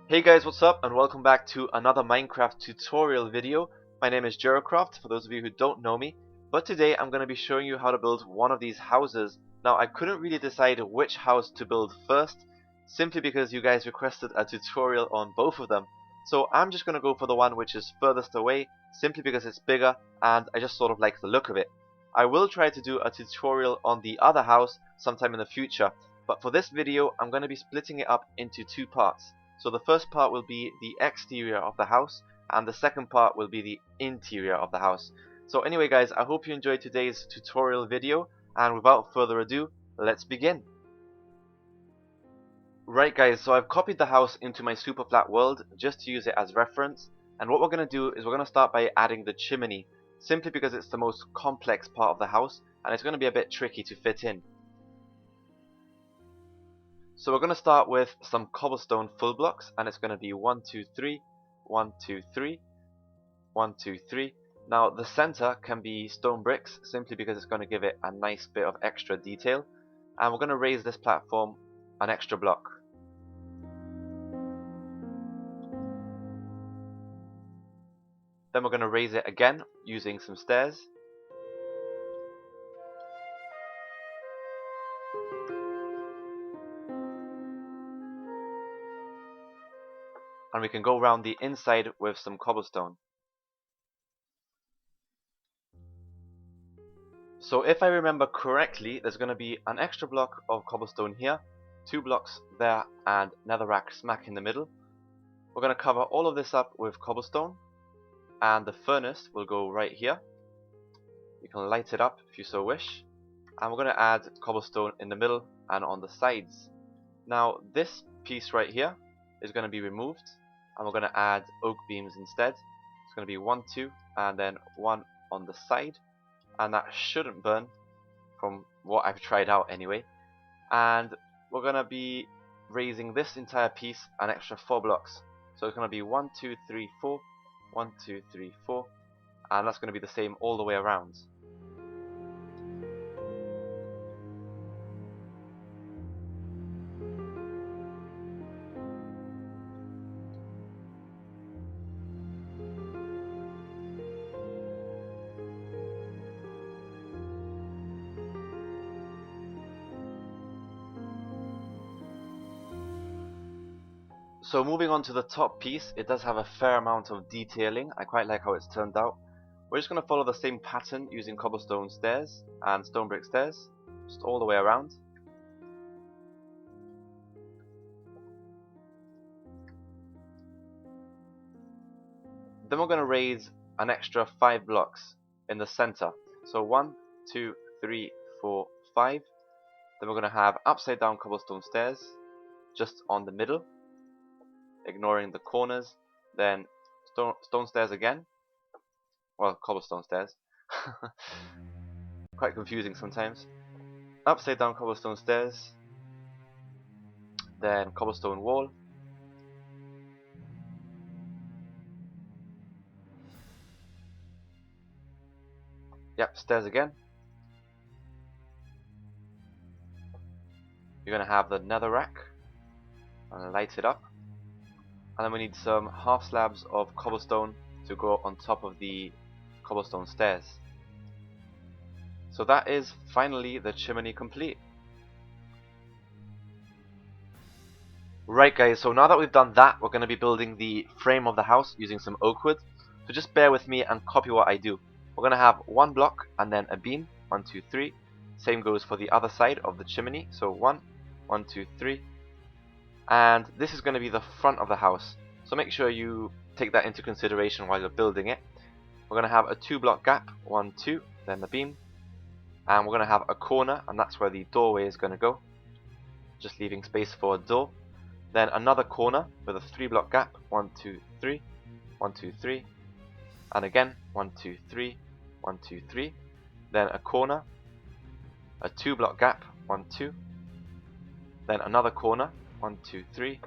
Hey guys, what's up and welcome back to another Minecraft tutorial video. My name is Jeracraft, for those of you who don't know me, but today I'm going to be showing you how to build one of these houses. Now I couldn't really decide which house to build first, simply because you guys requested a tutorial on both of them. So I'm just going to go for the one which is furthest away, simply because it's bigger and I just sort of like the look of it. I will try to do a tutorial on the other house sometime in the future, but for this video I'm going to be splitting it up into two parts. So the first part will be the exterior of the house, and the second part will be the interior of the house. So anyway guys, I hope you enjoyed today's tutorial video, and without further ado, let's begin. Right guys, so I've copied the house into my super flat world just to use it as reference, and what we're going to do is we're going to start by adding the chimney, simply because it's the most complex part of the house, and it's going to be a bit tricky to fit in. So we're going to start with some cobblestone full blocks, and it's going to be 1, 2, 3, 1, 2, 3, 1, 2, 3. Now the center can be stone bricks, simply because it's going to give it a nice bit of extra detail, and we're going to raise this platform an extra block. Then we're going to raise it again using some stairs. And we can go around the inside with some cobblestone. So if I remember correctly, there's going to be an extra block of cobblestone here, 2 blocks there, and netherrack smack in the middle. We're going to cover all of this up with cobblestone, and the furnace will go right here. You can light it up if you so wish, and we're going to add cobblestone in the middle and on the sides. Now this piece right here is going to be removed, and we're going to add oak beams instead. It's going to be 1, 2, and then 1 on the side, and that shouldn't burn from what I've tried out anyway. And we're going to be raising this entire piece an extra 4 blocks. So it's going to be 1, 2, 3, 4, 1, 2, 3, 4, and that's going to be the same all the way around. So moving on to the top piece, it does have a fair amount of detailing. I quite like how it's turned out. We're just going to follow the same pattern using cobblestone stairs and stone brick stairs, just all the way around. Then we're going to raise an extra 5 blocks in the center. So 1, 2, 3, 4, 5. Then we're going to have upside down cobblestone stairs just on the middle, ignoring the corners, then stone stairs again, well, cobblestone stairs, quite confusing sometimes, upside down cobblestone stairs, then cobblestone wall, yep, stairs again. You're going to have the netherrack, and light it up. And then we need some half slabs of cobblestone to go on top of the cobblestone stairs. So that is finally the chimney complete. Right guys, so now that we've done that, we're going to be building the frame of the house using some oak wood. So just bear with me and copy what I do. We're going to have 1 block and then a beam, 1, 2, 3. Same goes for the other side of the chimney. So 1, 1, 2, 3. And this is going to be the front of the house, so make sure you take that into consideration while you're building it. We're going to have a 2 block gap, 1, 2, then the beam, and we're going to have a corner, and that's where the doorway is going to go, just leaving space for a door. Then another corner with a 3 block gap, 1, 2, 3, 1, 2, 3, and again 1, 2, 3, 1, 2, 3. Then a corner, a 2 block gap, 1, 2, then another corner, 1, 2, 3,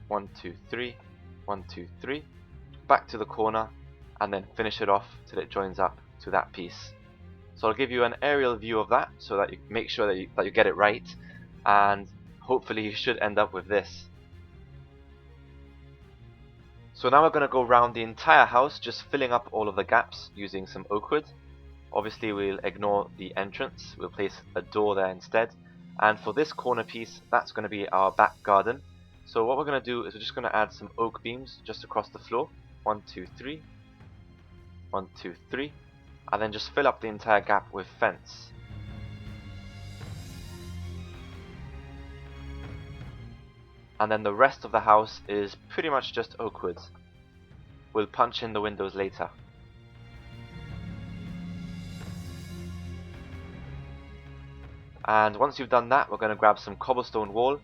1, 2, 3, 1, 2, 3, back to the corner, and then finish it off till it joins up to that piece. So I'll give you an aerial view of that so that you make sure that you get it right, and hopefully you should end up with this. So now we're going to go around the entire house, just filling up all of the gaps using some oak wood. Obviously we'll ignore the entrance, we'll place a door there instead. And for this corner piece, that's going to be our back garden. So what we're going to do is we're just going to add some oak beams just across the floor. 1, 2, 3. 1, 2, 3. And then just fill up the entire gap with fence. And then the rest of the house is pretty much just oak wood. We'll punch in the windows later. And once you've done that, we're going to grab some cobblestone wall,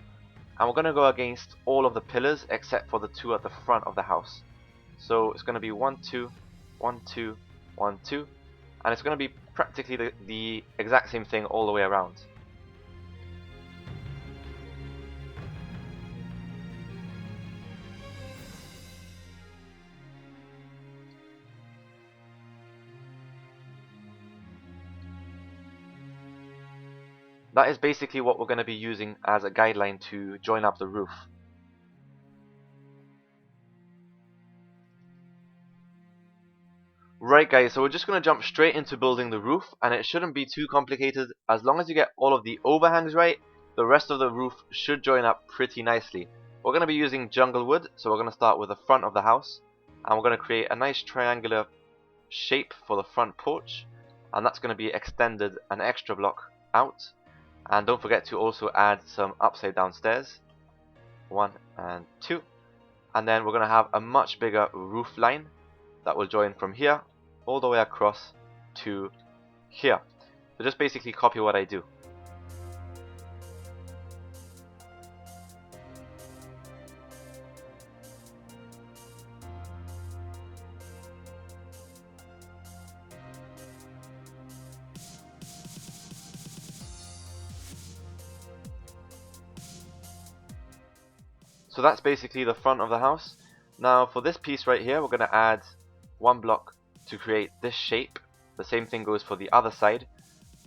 and we're going to go against all of the pillars except for the two at the front of the house. So it's going to be 1, 2, 1, 2, 1, 2, and it's going to be practically the exact same thing all the way around. That is basically what we're going to be using as a guideline to join up the roof. Right guys, so we're just going to jump straight into building the roof, and it shouldn't be too complicated. As long as you get all of the overhangs right, the rest of the roof should join up pretty nicely. We're going to be using jungle wood, so we're going to start with the front of the house, and we're going to create a nice triangular shape for the front porch, and that's going to be extended an extra block out. And don't forget to also add some upside down stairs. 1 and 2. And then we're going to have a much bigger roof line that will join from here all the way across to here. So just basically copy what I do. So that's basically the front of the house. Now for this piece right here, we're going to add 1 block to create this shape. The same thing goes for the other side.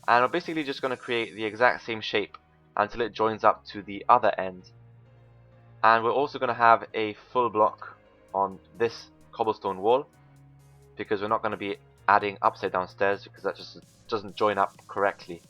And we're basically just going to create the exact same shape until it joins up to the other end. And we're also going to have a full block on this cobblestone wall, because we're not going to be adding upside down stairs because that just doesn't join up correctly.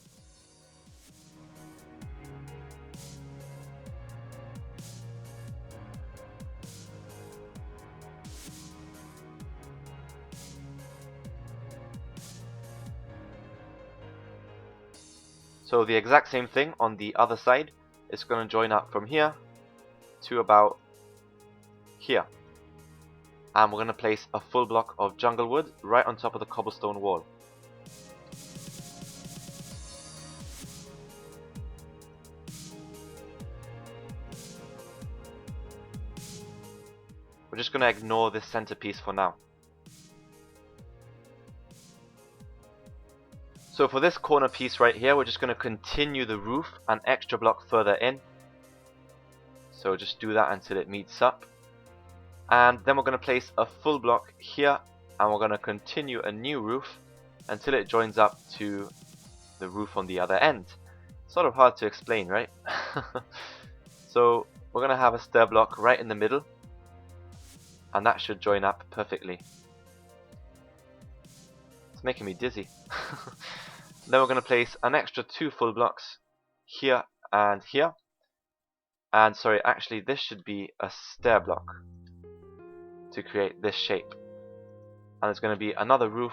So the exact same thing on the other side. It's going to join up from here to about here. And we're going to place a full block of jungle wood right on top of the cobblestone wall. We're just going to ignore this centerpiece for now. So for this corner piece right here, we're just going to continue the roof an extra block further in. So just do that until it meets up. And then we're going to place a full block here, and we're going to continue a new roof until it joins up to the roof on the other end. Sort of hard to explain, right? So we're going to have a stair block right in the middle, and that should join up perfectly. It's making me dizzy. Then we're going to place an extra 2 full blocks here and here. And sorry, actually this should be a stair block to create this shape. And it's going to be another roof.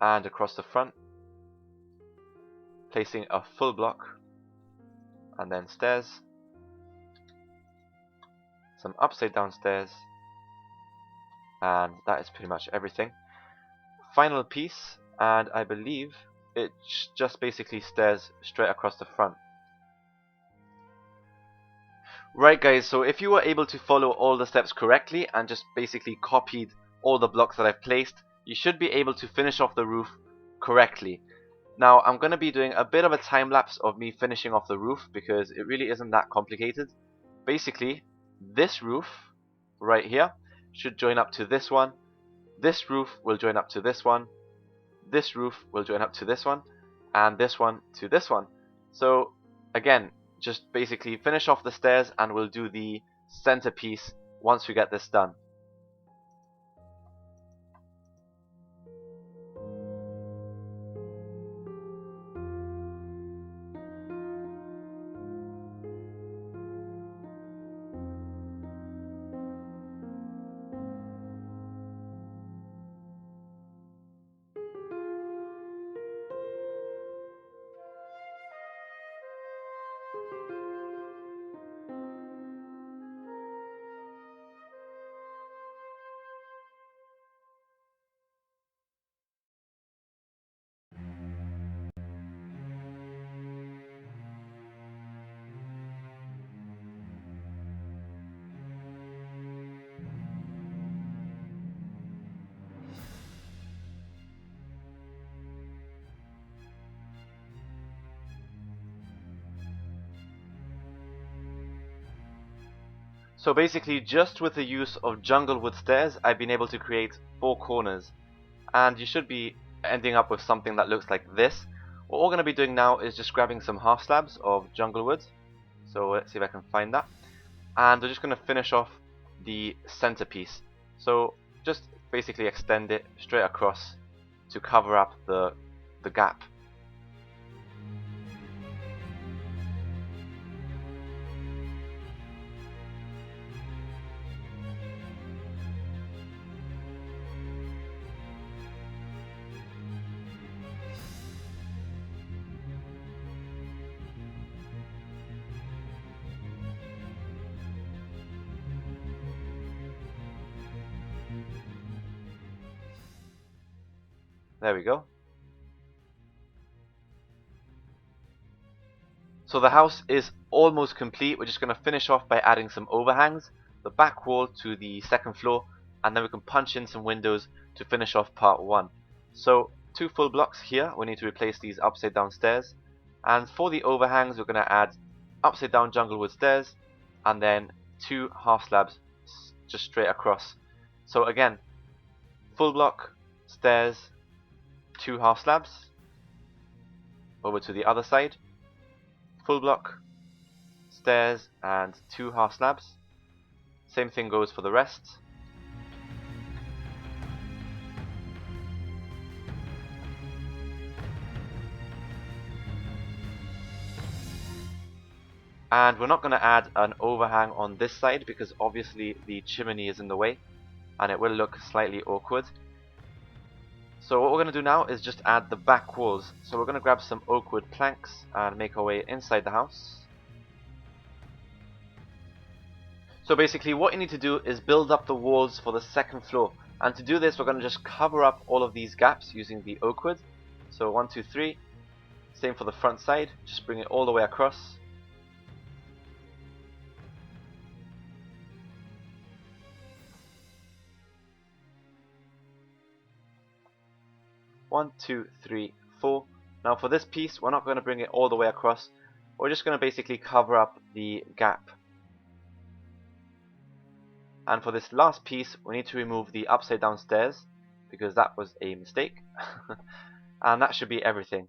And across the front, placing a full block, and then stairs, some upside down stairs, and that is pretty much everything. Final piece, and I believe it just basically stairs straight across the front. Right guys, so if you were able to follow all the steps correctly and just basically copied all the blocks that I've placed, you should be able to finish off the roof correctly. Now I'm going to be doing a bit of a time lapse of me finishing off the roof because it really isn't that complicated. Basically, this roof right here should join up to this one. This roof will join up to this one. this roof will join up to this one, and this one to this one. So again, just basically finish off the stairs and we'll do the centerpiece once we get this done. So basically, just with the use of jungle wood stairs, I've been able to create 4 corners. And you should be ending up with something that looks like this. What we're going to be doing now is just grabbing some half slabs of jungle wood. So let's see if I can find that. And we're just going to finish off the centerpiece. So just basically extend it straight across to cover up the gap. There we go. So the house is almost complete. We're just going to finish off by adding some overhangs, the back wall to the second floor, and then we can punch in some windows to finish off part 1. So 2 full blocks here. We need to replace these upside down stairs. And for the overhangs, we're going to add upside down jungle wood stairs, and then 2 half slabs just straight across. So again, full block, stairs, 2 half slabs, over to the other side, full block, stairs, and 2 half slabs. Same thing goes for the rest. And we're not going to add an overhang on this side because obviously the chimney is in the way and it will look slightly awkward. So what we're going to do now is just add the back walls. So we're going to grab some oak wood planks and make our way inside the house. So basically what you need to do is build up the walls for the second floor. And to do this we're going to just cover up all of these gaps using the oak wood. So 1, 2, 3. Same for the front side. Just bring it all the way across. One, 2, 3, 4. Now for this piece, we're not going to bring it all the way across. We're just going to basically cover up the gap. And for this last piece, we need to remove the upside down stairs because that was a mistake. And that should be everything.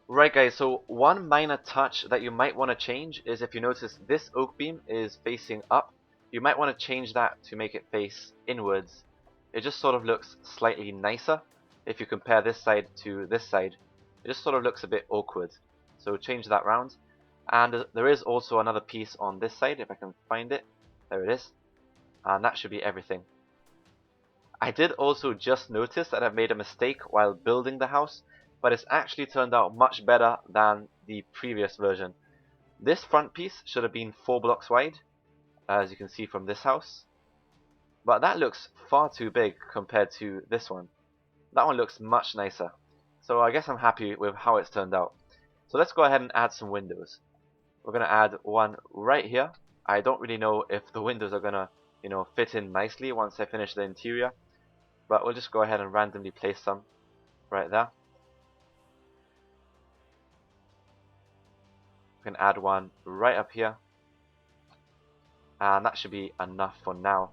Right guys, so one minor touch that you might want to change is if you notice this oak beam is facing up. You might want to change that to make it face inwards. It just sort of looks slightly nicer if you compare this side to this side. It just sort of looks a bit awkward. So change that round. And there is also another piece on this side if I can find it. There it is. And that should be everything. I did also just notice that I've made a mistake while building the house, but it's actually turned out much better than the previous version. This front piece should have been 4 blocks wide, as you can see from this house. But that looks far too big compared to this one. That one looks much nicer. So I guess I'm happy with how it's turned out. So let's go ahead and add some windows. We're going to add one right here. I don't really know if the windows are going to, fit in nicely once I finish the interior. But we'll just go ahead and randomly place some right there. We can add one right up here. And that should be enough for now.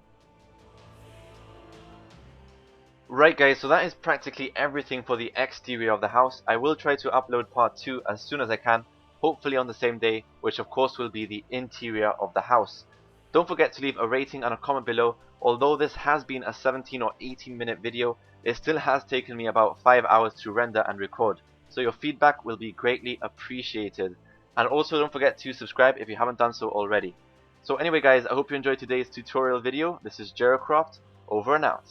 Right guys, so that is practically everything for the exterior of the house. I will try to upload part 2 as soon as I can, hopefully on the same day, which of course will be the interior of the house. Don't forget to leave a rating and a comment below. Although this has been a 17 or 18 minute video, it still has taken me about 5 hours to render and record, so your feedback will be greatly appreciated. And also don't forget to subscribe if you haven't done so already. So anyway guys, I hope you enjoyed today's tutorial video. This is Jeracraft, over and out.